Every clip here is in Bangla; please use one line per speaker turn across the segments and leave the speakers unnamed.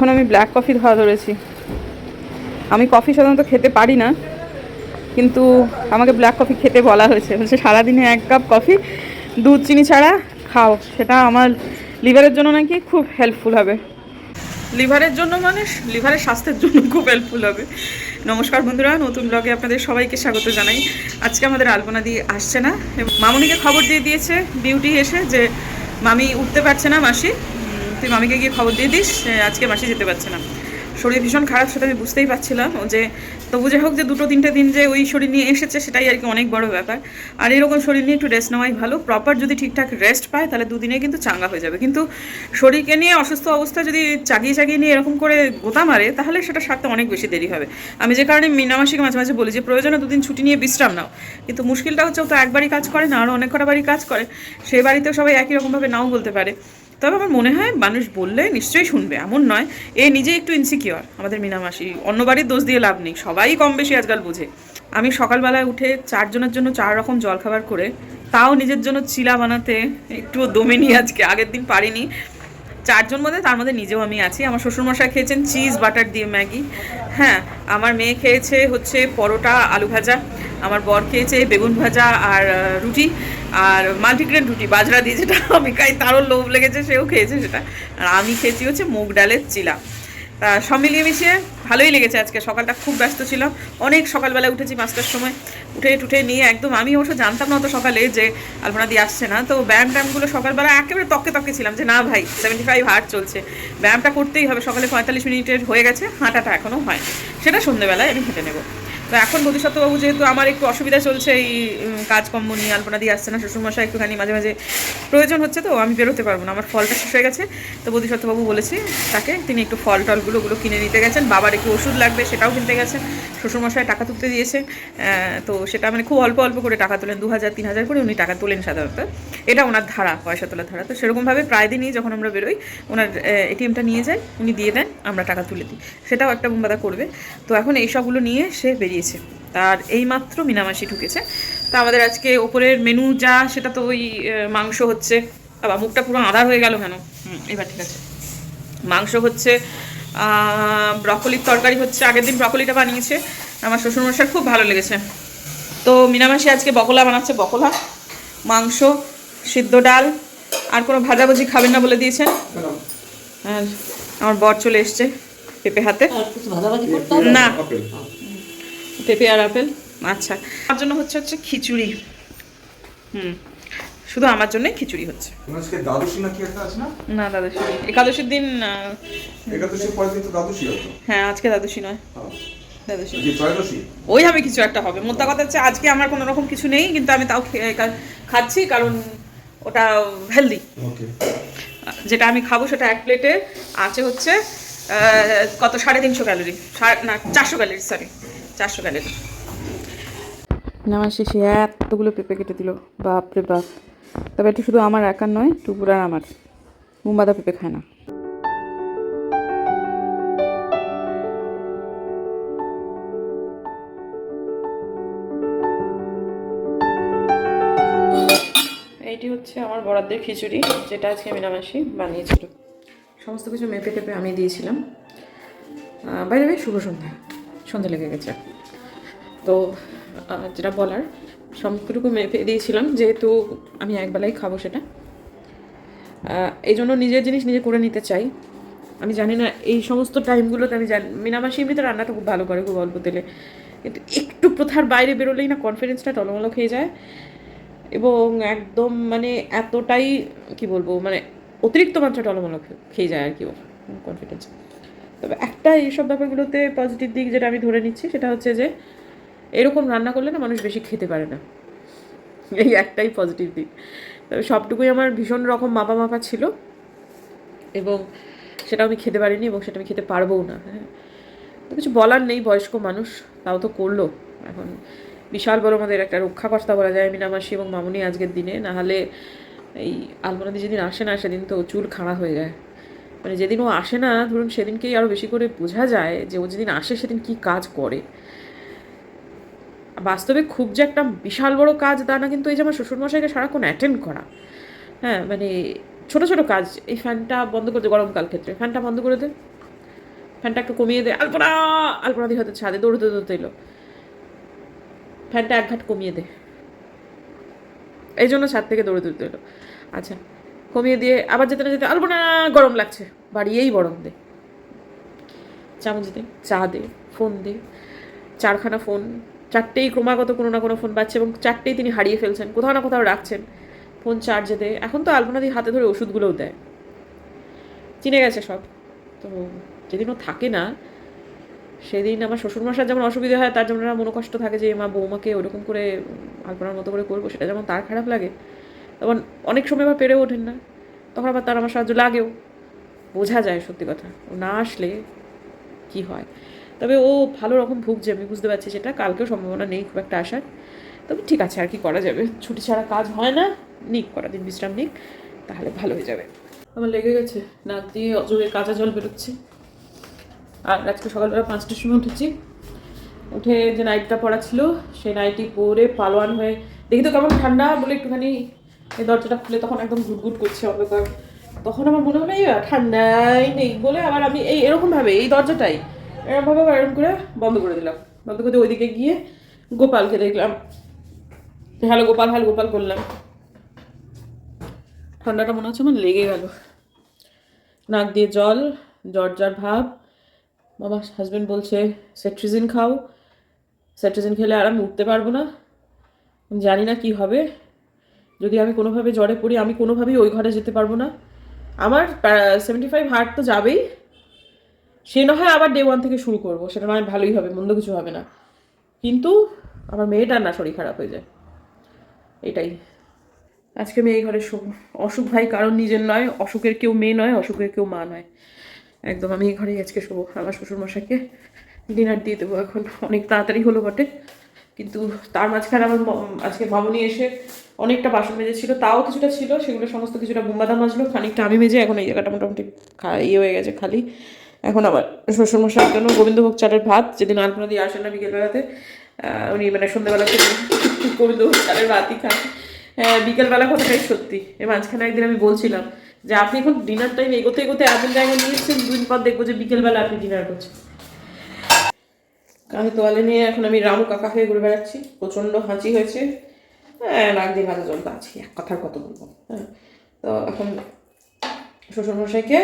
এখন আমি ব্ল্যাক কফি খাওয়া ধরেছি। আমি কফি সাধারণত খেতে পারি না, কিন্তু আমাকে ব্ল্যাক কফি খেতে বলা হয়েছে। বলছে সারাদিনে 1 কাপ কফি দুধ চিনি ছাড়া খাও, সেটা আমার লিভারের জন্য নাকি খুব হেল্পফুল হবে। লিভারের জন্য মানে লিভারের স্বাস্থ্যের জন্য খুব হেল্পফুল হবে। নমস্কার বন্ধুরা, নতুন ব্লগে আপনাদের সবাইকে স্বাগত জানাই। আজকে আমাদের আলপনা দি আসছে না। মামুনিকে খবর দিয়ে দিয়েছে বিউটি এসে যে মামি উঠতে পারছে না, মাসি তুই মামিকে গিয়ে খবর দিয়ে দিস আজকে মাসি যেতে পারছে না। শরীর ভীষণ খারাপ, সেটা আমি বুঝতেই পারছিলাম। ও যে তবু যাই হোক, যে 2-3টে দিন যে ওই শরীর নিয়ে এসেছে সেটাই আর কি অনেক বড় ব্যাপার। আর এরকম শরীর নিয়ে একটু রেস্ট নেওয়াই ভালো। প্রপার যদি ঠিকঠাক রেস্ট পায় তাহলে 2 দিনে কিন্তু চাঙ্গা হয়ে যাবে। কিন্তু শরীরকে নিয়ে অসুস্থ অবস্থা যদি চাগিয়ে নিয়ে এরকম করে গোতা মারে, তাহলে সেটা সারতে অনেক বেশি দেরি হবে। আমি যে কারণে মিনামাসিকে মাঝে মাঝে বলি যে প্রয়োজনে 2 দিন ছুটি নিয়ে বিশ্রাম নাও। কিন্তু মুশকিলটা হচ্ছে ও তো একবারই কাজ করে না, আরও অনেক কটা বাড়ি কাজ করে। সেই বাড়িতেও সবাই একই রকমভাবে নাও বলতে পারে। তবে আমার মনে হয় মানুষ বললে নিশ্চয়ই শুনবে, এমন নয়। এ নিজে একটু ইনসিকিওর আমাদের মিনামাসি, অন্য বাড়ির দোষ দিয়ে লাভ নেই, সবাই কম বেশি আজকাল বুঝে। আমি সকালবেলায় উঠে 4 জনের জন্য 4 রকম জলখাবার করে, তাও নিজের জন্য চিলা বানাতে একটুও দমে নিই আজকে, আগের দিন পারিনি। 4 জন মধ্যে, তার মধ্যে নিজেও আমি আছি। আমার শ্বশুরমশাই খেয়েছেন চিজ বাটার দিয়ে ম্যাগি, হ্যাঁ। আমার মেয়ে খেয়েছে হচ্ছে পরোটা আলু ভাজা, আমার বর খেয়েছে বেগুন ভাজা আর রুটি, আর মাল্টিগ্রেন রুটি বাজরা দিয়ে, যেটা আমি খাই, তারও লোভ লেগেছে, সেও খেয়েছে সেটা। আর আমি খেয়েছি হচ্ছে মুগ ডালের চিলা। সব মিলিয়ে মিশিয়ে ভালোই লেগেছে। আজকে সকালটা খুব ব্যস্ত ছিলাম, অনেক সকালবেলা উঠেছি 5টার সময়। উঠে নিয়ে একদম, আমি অবশ্য জানতাম না অত সকালে যে আলপনা দিয়ে আসছে না, তো ব্যায়ামগুলো সকালবেলা একেবারে তককে ছিলাম যে না ভাই 75 হার্ট চলছে, ব্যায়ামটা করতেই হবে। সকালে 45 মিনিটের হয়ে গেছে, হাঁটাটা এখনও হয়, সেটা সন্ধ্যেবেলায় আমি হেঁটে নেবো। তো এখন বোধিসত্ত্ববাবু যেহেতু আমার একটু অসুবিধা চলছে এই কাজকর্ম নিয়ে, আলপনা দিয়ে আসছে না, শ্বশুরমশাই একটুখানি মাঝে মাঝে প্রয়োজন হচ্ছে, তো আমি বেরোতে পারবো না, আমার ফলটা শেষ হয়ে গেছে। তো বোধিসত্ত্ববাবু বলেছি তাকে, তিনি একটু ফল টলগুলো কিনে নিতে গেছেন। বাবার একটু ওষুধ লাগবে, সেটাও কিনতে গেছেন। শ্বশুরমশাই টাকা তুলতে দিয়েছে, তো সেটা মানে খুব অল্প অল্প করে টাকা তোলেন, 2000-3000 করে উনি টাকা তোলেন সাধারণত। এটা ওনার ধারা, পয়সা তোলার ধারা। তো সেরকমভাবে প্রায় দিনই যখন আমরা বেরোই ওনার এটিএমটা নিয়ে যাই, উনি দিয়ে দেন, আমরা টাকা তুলে দিই। সেটাও একটা বোম্বাদা করবে। তো এখন এই সবগুলো নিয়ে সে বেরিয়েছে। তার এইমাত্র মিনামাসি ঢুকেছে। তা আমাদের আজকে ওপরের মেনু যা, সেটা তো ওই মাংস হচ্ছে। বাবা মুখটা পুরো আঁধার হয়ে গেল কেন? এবার ঠিক আছে। মাংস হচ্ছে, ব্রকলির তরকারি হচ্ছে, আগের দিন ব্রকলিটা বানিয়েছে আমার শ্বশুরমশাই, খুব ভালো লেগেছে। তো মিনামাসি আজকে বকলা বানাচ্ছে, বকলা, মাংস, সিদ্ধ ডাল, আর কোনো ভাজাভুজি খাবেন না বলে দিয়েছেন। আর আমার বর চলে এসছে পেঁপে হাতে। না, পেঁপে আর আপেল। আচ্ছা, আমার জন্য হচ্ছে খিচুড়ি। শুধু আমার জন্য খিচুড়ি হচ্ছে।
আজকে দ্বাদশী নাকি একটা আছে না?
না, দ্বাদশী একাদশীর দিন।
একাদশীর পরের দিন তো দ্বাদশী হতো।
হ্যাঁ, আজকে দ্বাদশী নয়, দ্বাদশী।
কি ত্রয়োদশী?
ওই হবে কিছু একটা হবে। মোদ্দা কথা হচ্ছে আজকে আমার কোনো রকম কিছু নেই, কিন্তু আমি তাও খাচ্ছি, কারণ ওটা হেলদি।
ওকে।
যেটা আমি খাবো সেটা 1 প্লেটে আছে হচ্ছে কত 350 ক্যালোরি, না 400 ক্যালোরি, সরি 400 ক্যালোরি। নামার শেষে এতগুলো পেঁপে কেটে দিল, বাপরে বাপ। তবে এটা শুধু আমার একার নয়, টুকুর আর আমার, মুম্বাদা পেঁপে খায় না। এইটি হচ্ছে আমার বরাদ্দের খিচুড়ি, যেটা আজকে মিনামাসি বানিয়েছিল। সমস্ত কিছু মেপে টেপে আমি দিয়েছিলাম। বাইরে শুভ সন্ধ্যা, সন্ধ্যা লেগে গেছে। তো যেটা বলার, সমস্তটুকু মেপে দিয়েছিলাম, যেহেতু আমি একবেলাই খাবো সেটা। এই জন্য নিজের জিনিস নিজে করে নিতে চাই। আমি জানি না এই সমস্ত টাইমগুলোতে, আমি জানি মিনামাসি এমনিতে রান্নাটা খুব ভালো করে, খুব অল্প তেলে, কিন্তু একটু প্রথার বাইরে বেরোলেই না কনফিডেন্সটা টলমলো খেয়ে যায়। এবং একদম মানে এতটাই কি বলবো, মানে অতিরিক্ত মাত্রা টলমলো খেয়ে যায় আর কি ওর কনফিডেন্স। তবে একটা এইসব ব্যাপারগুলোতে পজিটিভ দিক যেটা আমি ধরে নিচ্ছি, সেটা হচ্ছে যে এরকম রান্না করলে না মানুষ বেশি খেতে পারে না, এই একটাই পজিটিভ দিক। তবে সবটুকুই আমার ভীষণ রকম মাপা ছিল, এবং সেটা আমি খেতে পারিনি, এবং সেটা আমি খেতে পারবও না। হ্যাঁ, তো কিছু বলার নেই, বয়স্ক মানুষ, তাও তো করলো। এখন বিশাল বড় আমাদের একটা রক্ষাকর্তা বলা যায় মিনামাসি এবং মামুনি আজকের দিনে। নাহলে এই আলপনাদি যেদিন আসে না, সেদিন তো চুল খাড়া হয়ে যায়। মানে যেদিন ও আসে না, ধরুন সেদিনকেই আরও বেশি করে বোঝা যায় যে ও যেদিন আসে সেদিন কী কাজ করে। বাস্তবে খুব যে একটা বিশাল বড় কাজ তা না, কিন্তু এই যে আমার শ্বশুরমশাইকে সারাক্ষণ অ্যাটেন্ড করা, হ্যাঁ, মানে ছোটো ছোটো কাজ, এই ফ্যানটা বন্ধ করে দে, গরমকাল ক্ষেত্রে ফ্যানটা বন্ধ করে দে, ফ্যানটা একটু কমিয়ে দে, আলপনা। আলপনা দিয়ে হয়তো ছাদে দৌড়তে দৌড়তে এলো, ফ্যানটা এক ঘাট কমিয়ে দে, এই জন্য ছাদ থেকে দৌড়ে দৌড়তে এলো। আচ্ছা, কমিয়ে দিয়ে আবার যেতে না যেতে, আলপনা গরম লাগছে, বাড়িয়েই গরম দে, চামচ দে, চা দে, ফোন দে, 4খানা ফোন, 4টেই ক্রমাগত কোনো না কোনো ফোন পাচ্ছে এবং 4টেই তিনি হারিয়ে ফেলছেন, কোথাও না কোথাও রাখছেন। ফোন চার্জে দে, এখন তো আলপনা দিয়ে হাতে ধরে ওষুধগুলোও দেয়, চিনে গেছে সব। তো যেদিন ও থাকে না সেদিন আমার শ্বশুরমশার যেমন অসুবিধা হয়, তার যেমন একটা মনোকষ্ট থাকে যে মা বৌমাকে ওরকম করে আলপনার মতো করে করবো, সেটা যেমন তার খারাপ লাগে, তখন অনেক সময় আবার পেরেও ওঠেন না, তখন আবার তার আমার সাহায্য লাগেও। বোঝা যায় সত্যি কথা, ও না আসলে কি হয়। তবে ও ভালো রকম ভুগছে, আমি বুঝতে পারছি সেটা, কালকেও সম্ভাবনা নেই খুব একটা আসার। তবে ঠিক আছে, আর কি করা যাবে, ছুটি ছাড়া কাজ হয় না, নিক কটা দিন বিশ্রাম নিক, তাহলে ভালো হয়ে যাবে। আমার লেগে গেছে, নাক দিয়ে অজরে কাঁচা জল বেরোচ্ছে। আর আজকে সকালবেলা 5টার সময় উঠেছি, উঠে যে নাইটটা পরা ছিল সেই নাইটি পরে পালোয়ান হয়ে, দেখি তো কেমন ঠান্ডা বলে একটুখানি এই দরজাটা খুলে তখন একদম ঘুটঘুট করছে অন্ধকার। তখন আমার মনে হলো এই ঠান্ডাই নেই বলে আবার আমি এরকমভাবে এই দরজাটাই এরকমভাবে এরকম করে বন্ধ করে দিলাম। বন্ধ করে ওইদিকে গিয়ে গোপালকে দেখলাম, হ্যালো গোপাল, হ্যালো গোপাল করলাম। ঠান্ডাটা মনে হচ্ছে আমার লেগে গেল, নাক দিয়ে জল, জ্বর জ্বর ভাব। আমার হাজব্যান্ড বলছে সেট্রিজিন খাও, সেট্রিজিন খেলে আর আমি উঠতে পারবো না, জানি না কি হবে। যদি আমি কোনোভাবে জ্বরে পড়ি, আমি কোনোভাবেই ওই ঘরে যেতে পারবো না। আমার 75 হার্ট তো যাবেই, সে না হয় আবার ডে 1 থেকে শুরু করবো, সেটা নয় ভালোই হবে, মন্দ কিছু হবে না, কিন্তু আমার মেয়েটার না শরীর খারাপ হয়ে যায়, এটাই। আজকে আমি এই ঘরে শোবো। অসুখ ভাই কারণ নিজের নয়, অসুখের কেউ মেয়ে নয়, অসুখের কেউ মা নয়, একদম আমি এই ঘরেই আজকে শোবো। আমার শ্বশুরমশাইকে ডিনার দিয়ে দেবো, এখন অনেক তাড়াতাড়ি হলো বটে, কিন্তু তার মাঝখানে আমার আজকে মামুনি এসে অনেকটা বাসন মেজেছিল, তাও কিছুটা ছিল, সেগুলো সমস্ত কিছুটা বুম্বাদা মাজলো, খানিকটা আমি মেজে এখন এই জায়গাটা মোটামুটি ইয়ে হয়ে গেছে খালি। এখন আমার শ্বশুরমশাইয়ের জন্য গোবিন্দভোগ চালের ভাত, যেদিন আলপনা দিয়ে আসেন না বিকেলবেলাতে, উনি মানে সন্ধ্যেবেলাতে গোবিন্দভোগ চালের ভাতই খান। বিকেলবেলা কথাটাই সত্যি। এর মাঝখানে একদিন আমি বলছিলাম যে আপনি এখন ডিনার টাইম এগোতে এগোতে এমন জায়গায় নিয়ে এসেছেন, 2 দিন পর দেখবো যে বিকেলবেলা আপনি ডিনার করছেন। আমি তোয়ালে নিয়ে এখন আমি রামু কাকা হয়ে ঘুরে বেড়াচ্ছি, প্রচণ্ড হাঁচি হয়েছে, নাক দিয়ে ভাজা জল আছি, এক কথার কত বলবো। হ্যাঁ, তো এখন শ্বশুরমশাইকে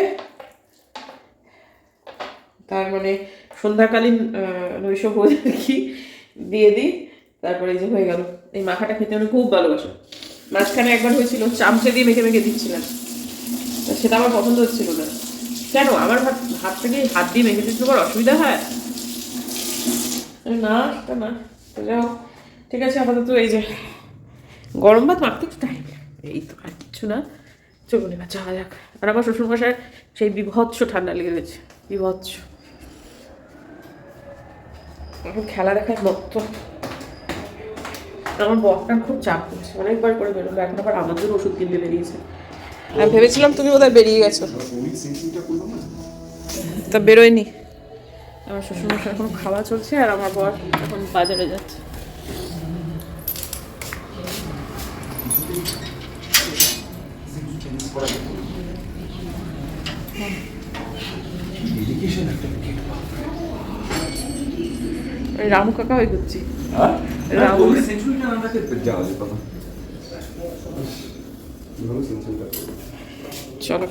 তার মানে সন্ধ্যাকালীন নৈশ ভোজ কি দিয়ে দিই, তারপরে এই যে হয়ে গেল। এই মাখাটা খেতে আমি খুব ভালোবাসি, মাঝখানে একবার হয়েছিল চামচে দিয়ে মেখে মেখে দিচ্ছিলাম, সেটা আমার পছন্দ হচ্ছিল না। কেন আমার হাত থেকে হাত দিয়ে মেখে দিতে তোমার অসুবিধা হয়? না সেটা না, যাও ঠিক আছে। আপাতত এই যে গরম ভাত মাখতে একটু টাইম, এই তো আর কিচ্ছু না, চলুন এবার যাওয়া যাক। আর আমার শ্বশুরমশাই সেই বিভৎস ঠান্ডা লেগে গেছে, বিভৎস, এখন খেলা দেখার মতো। আমার বরটা খুব চাপ করছে, অনেকবার করে বেরোলো, এখন আবার আমার জন্য ওষুধ কিনতে বেরিয়েছে। আমি ভেবেছিলাম তুমি বোধহয় বেরিয়ে গেছো, তা বেরোয়নি। আমার শ্বশুরমশাই এখন খাওয়া চলছে আর আমার বর এখন বাজারে যাচ্ছে। রামু কাকা হয়ে ঘুরছি, রামু চলো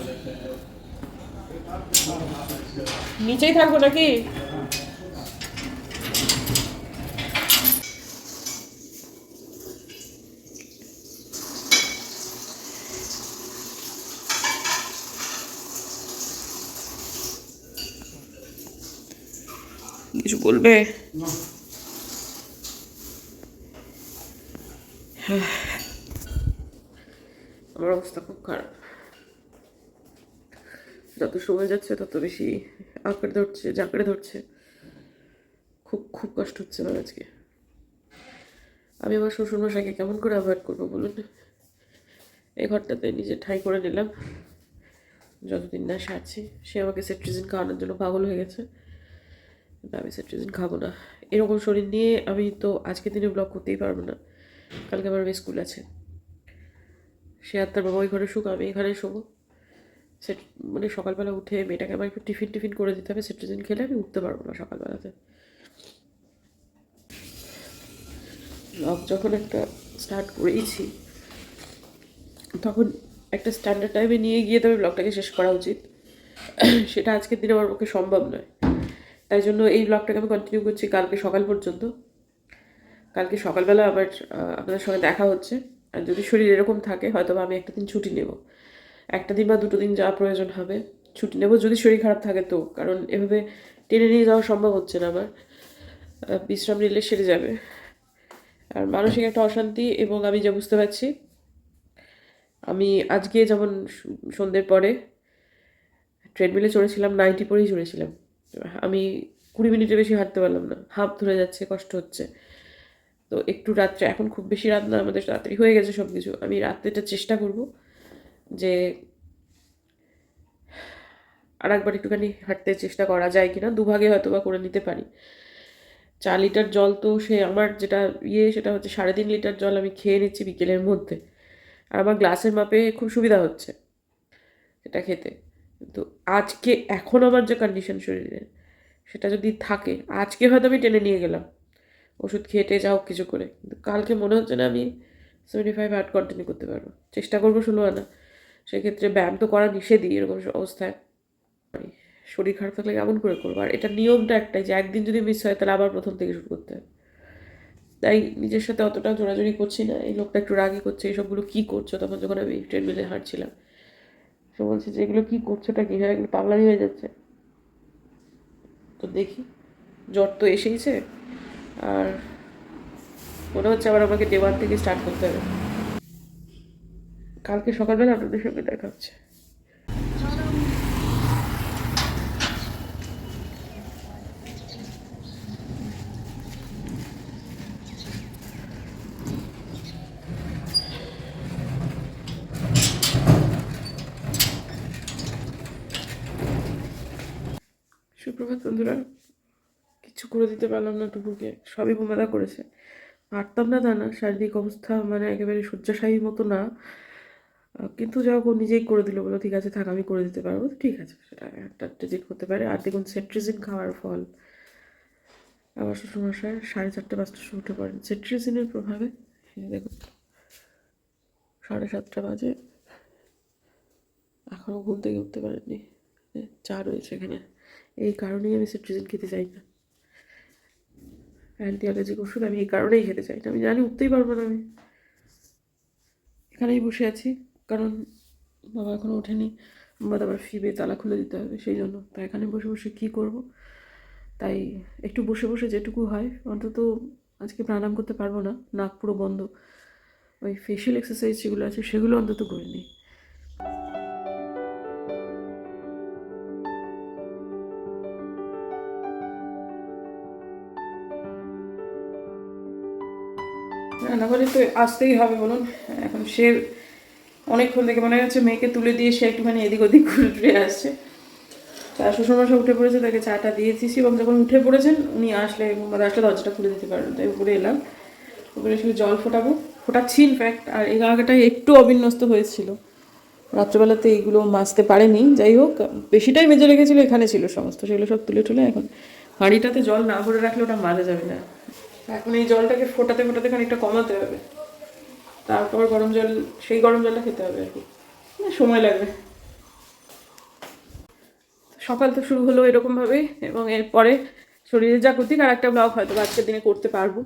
নিচেই থাকবো নাকি? কিছু বলবে? আমার অবস্থা খুব খারাপ, যত সময় যাচ্ছে তত বেশি আঁকড়ে ধরছে, জাঁকড়ে ধরছে, খুব খুব কষ্ট হচ্ছে আমার আজকে। আমি আমার শ্বশুরমশাইকে কেমন করে অ্যাভয়েড করবো বলুন? এই ঘরটাতে নিজে ঠাঁই করে নিলাম, যতদিন না সে আছে। সে আমাকে সেট্রিজিন খাওয়ানোর জন্য পাগল হয়ে গেছে, আমি সেট্রিজিন খাবো না। এরকম শরীর নিয়ে আমি তো আজকের দিনে ব্লগ করতেই পারবো না, কালকে আমার স্কুল আছে। সে আর তার বাবা ওই ঘরে শুক, আমি এই ঘরে শোবো,
সেট মানে সকালবেলা উঠে মেয়েটাকে আমার একটু টিফিন টিফিন করে দিতে হবে, সেট্রিজিন খেলে আমি উঠতে পারবো না সকালবেলাতে। ব্লগ যখন একটা স্টার্ট করেইছি তখন একটা স্ট্যান্ডার্ড টাইমে নিয়ে গিয়ে তবে ব্লগটাকে শেষ করা উচিত। সেটা আজকের দিনে আমার পক্ষে সম্ভব নয়, তাই জন্য এই ব্লগটাকে আমি কন্টিনিউ করছি কালকে সকাল পর্যন্ত। কালকে সকালবেলা আবার আপনাদের সঙ্গে দেখা হচ্ছে। আর যদি শরীর এরকম থাকে হয়তো বা আমি একটা দিন ছুটি নেব, একটা দিন বা দুটো দিন যা প্রয়োজন হবে ছুটি নেব, যদি শরীর খারাপ থাকে তো। কারণ এভাবে টেনে নিয়ে যাওয়া সম্ভব হচ্ছে না আমার, বিশ্রাম নিলে সেরে যাবে। আর মানসিক একটা অশান্তি, এবং আমি যা বুঝতে পারছি, আমি আজকে যেমন সন্ধ্যের পরে ট্রেডমিলে চড়েছিলাম, 90 পরেই চড়েছিলাম, আমি 20 মিনিটের বেশি হাঁটতে পারলাম না, হাঁপ ধরে যাচ্ছে, কষ্ট হচ্ছে। তো একটু রাত্রে, এখন খুব বেশি রাত না, আমাদের রাত্রি হয়ে গেছে সব কিছু, আমি রাত্রেটা চেষ্টা করব যে আর একবার একটুখানি হাঁটতে চেষ্টা করা যায় কিনা, দুভাগে হয়তো বা করে নিতে পারি। 4 লিটার জল তো সে আমার যেটা সেটা হচ্ছে 3.5 লিটার জল আমি খেয়ে নিচ্ছি বিকেলের মধ্যে, আর আমার গ্লাসের মাপে খুব সুবিধা হচ্ছে সেটা খেতে। কিন্তু আজকে এখন আমার যে কন্ডিশন শরীরের, সেটা যদি থাকে, আজকে হয়তো আমি টেনে নিয়ে গেলাম ওষুধ খেয়ে টেয়ে যাও কিছু করে, কিন্তু কালকে মনে হচ্ছে না আমি 75 হার্ট কন্টিনিউ করতে পারবো। চেষ্টা করবো 16 আনা, সেক্ষেত্রে ব্যায়াম তো করা নিষেধই এরকম অবস্থায়। শরীর খারাপ থাকলে কেমন করে করবো? আর এটা নিয়মটা একটাই যে একদিন যদি মিস হয় তাহলে আবার প্রথম থেকে শুরু করতে হবে। তাই নিজের সাথে অতটা জোরাজোরি করছি না। এই লোকটা একটু রাগই করছে, এইসবগুলো কী করছো, তখন যখন আমি ট্রেডমিলে হাঁটছিলাম সে বলছে যে এগুলো কী করছোটা কী হয়, এগুলো পাগলামি হয়ে যাচ্ছে। তো দেখি, জ্বর তো এসেইছে, আর মনে হচ্ছে আবার আমাকে ডে 1 থেকে স্টার্ট করতে হবে। কালকে সকালবেলা আপনাদের সঙ্গে দেখা হচ্ছে। সুপ্রভাত বন্ধুরা, কিছু করে দিতে পারলাম না টুকুকে, সবই বোমাদা করেছে। পারতাম না তা না, শারীরিক অবস্থা মানে একেবারে শয্যাশায়ীর মতো না, কিন্তু যা হোক ও নিজেই করে দিল, বলো ঠিক আছে থাক আমি করে দিতে পারবো, তো ঠিক আছে, সেটা একটা ট্রেজিন হতে পারে। আর দেখুন সেট্রিজিন খাওয়ার ফল, আমার শ্বশুরমশাই 4:30-5টার সময় উঠে পড়েন সেট্রিজিনের প্রভাবে। দেখুন 7:30 বাজে, এখনও ঘুম থেকে উঠতে পারেননি, চা রয়েছে এখানে। এই কারণেই আমি সেট্রিজিন খেতে চাই না, অ্যান্টি অ্যালার্জিক ওষুধ আমি এই কারণেই খেতে চাই না। আমি জানি উঠতেই পারবো না, আমি এখানেই বসে আছি, কারণ বাবা এখনও ওঠেনি, বাবা আবার ফিবে তালা খুলে দিতে হবে, সেই জন্য। তাই এখানে বসে বসে কী করব, তাই একটু বসে বসে যেটুকু হয়, অন্তত আজকে প্রাণায়াম করতে পারবো না, নাক পুরো বন্ধ, ওই ফেশিয়াল এক্সারসাইজ যেগুলো আছে সেগুলো অন্তত করে নিই। রান্নাঘরে তো আসতেই হবে বলুন, এখন সে অনেকক্ষণ থেকে মনে হচ্ছে মেয়েকে তুলে দিয়ে সে একটুখানি এদিক ওদিক ঘুরে আসছে। তার শ্বশুরমশাই উঠে পড়েছে, তাকে চাটা দিয়ে দিয়েছি, এবং যখন উঠে পড়েছেন উনি আসলে দরজাটা খুলে দিতে পারবেন, তাই উপরে এলাম। উপরে শুধু জল ফোটাচ্ছি ইনফ্যাক্ট। আর এই জায়গাটায় একটু অবিন্যস্ত হয়েছিল, রাত্রেবেলাতে এইগুলো মাজতে পারেনি, যাই হোক বেশিটাই মেজে রেখেছিল, এখানে ছিল সমস্ত, সেগুলো সব তুলে তুলে এখন হাঁড়িটাতে জল না ভরে রাখলে ওটা মাজা যাবে না। এখন এই জলটাকে ফোটাতে ফোটাতে খানিকটা কমাতে হবে, তারপর গরম জল, সেই গরম জলটা খেতে হবে আর কি, সময় লাগবে। সকাল তো শুরু হলো এরকমভাবেই, এবং এরপরে শরীরের যা ক্ষতি, আর একটা ব্লগ হয়তো আজকের দিনে করতে পারবো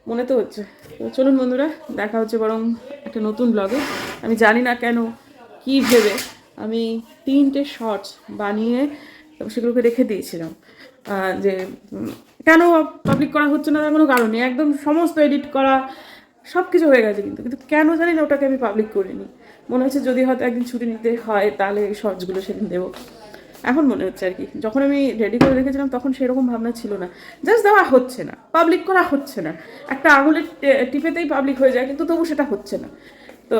মনে তো হচ্ছে। তো চলুন বন্ধুরা, দেখা হচ্ছে বরং একটা নতুন ব্লগে। আমি জানি না কেন কি ভেবে আমি 3টে শর্টস বানিয়ে সেগুলোকে রেখে দিয়েছিলাম, যে কেন পাবলিক করা হচ্ছে না তার কোনো কারণ নেই, একদম সমস্ত এডিট করা সব কিছু হয়ে গেছে, কিন্তু কেন জানি না ওটাকে আমি পাবলিক করিনি। মনে হচ্ছে যদি হয়তো একদিন ছুটি নিতে হয় তাহলে এই শর্টসগুলো সেদিন দেবো, এখন মনে হচ্ছে আর কি। যখন আমি রেডি করে রেখেছিলাম তখন সেরকম ভাবনা ছিল না, জাস্ট দেওয়া হচ্ছে না, পাবলিক করা হচ্ছে না, একটা আঙুলের টিপেতেই পাবলিক হয়ে যায়, কিন্তু তবু সেটা হচ্ছে না। তো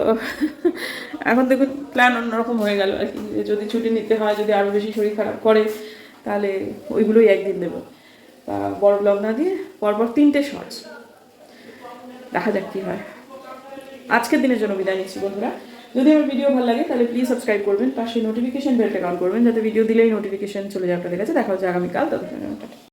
এখন দেখুন প্ল্যান অন্যরকম হয়ে গেল আর কি, যদি ছুটি নিতে হয়, যদি আরও বেশি শরীর খারাপ করে, তাহলে ওইগুলোই একদিন দেবো, তা বড় ব্লগ না দিয়ে পরপর 3টে শর্টস, দেখা যাক কী হয়। আজকের দিনের জন্য বিদায় নিচ্ছি বন্ধুরা,
যদি আমার ভিডিও ভালো লাগে তাহলে প্লিজ সাবস্ক্রাইব করবেন, পাশে নোটিফিকেশন বেলটা অন করবেন যাতে ভিডিও দিলেই নোটিফিকেশন চলে যায় আপনাদের কাছে। দেখা হচ্ছে আগামীকাল, ততক্ষণ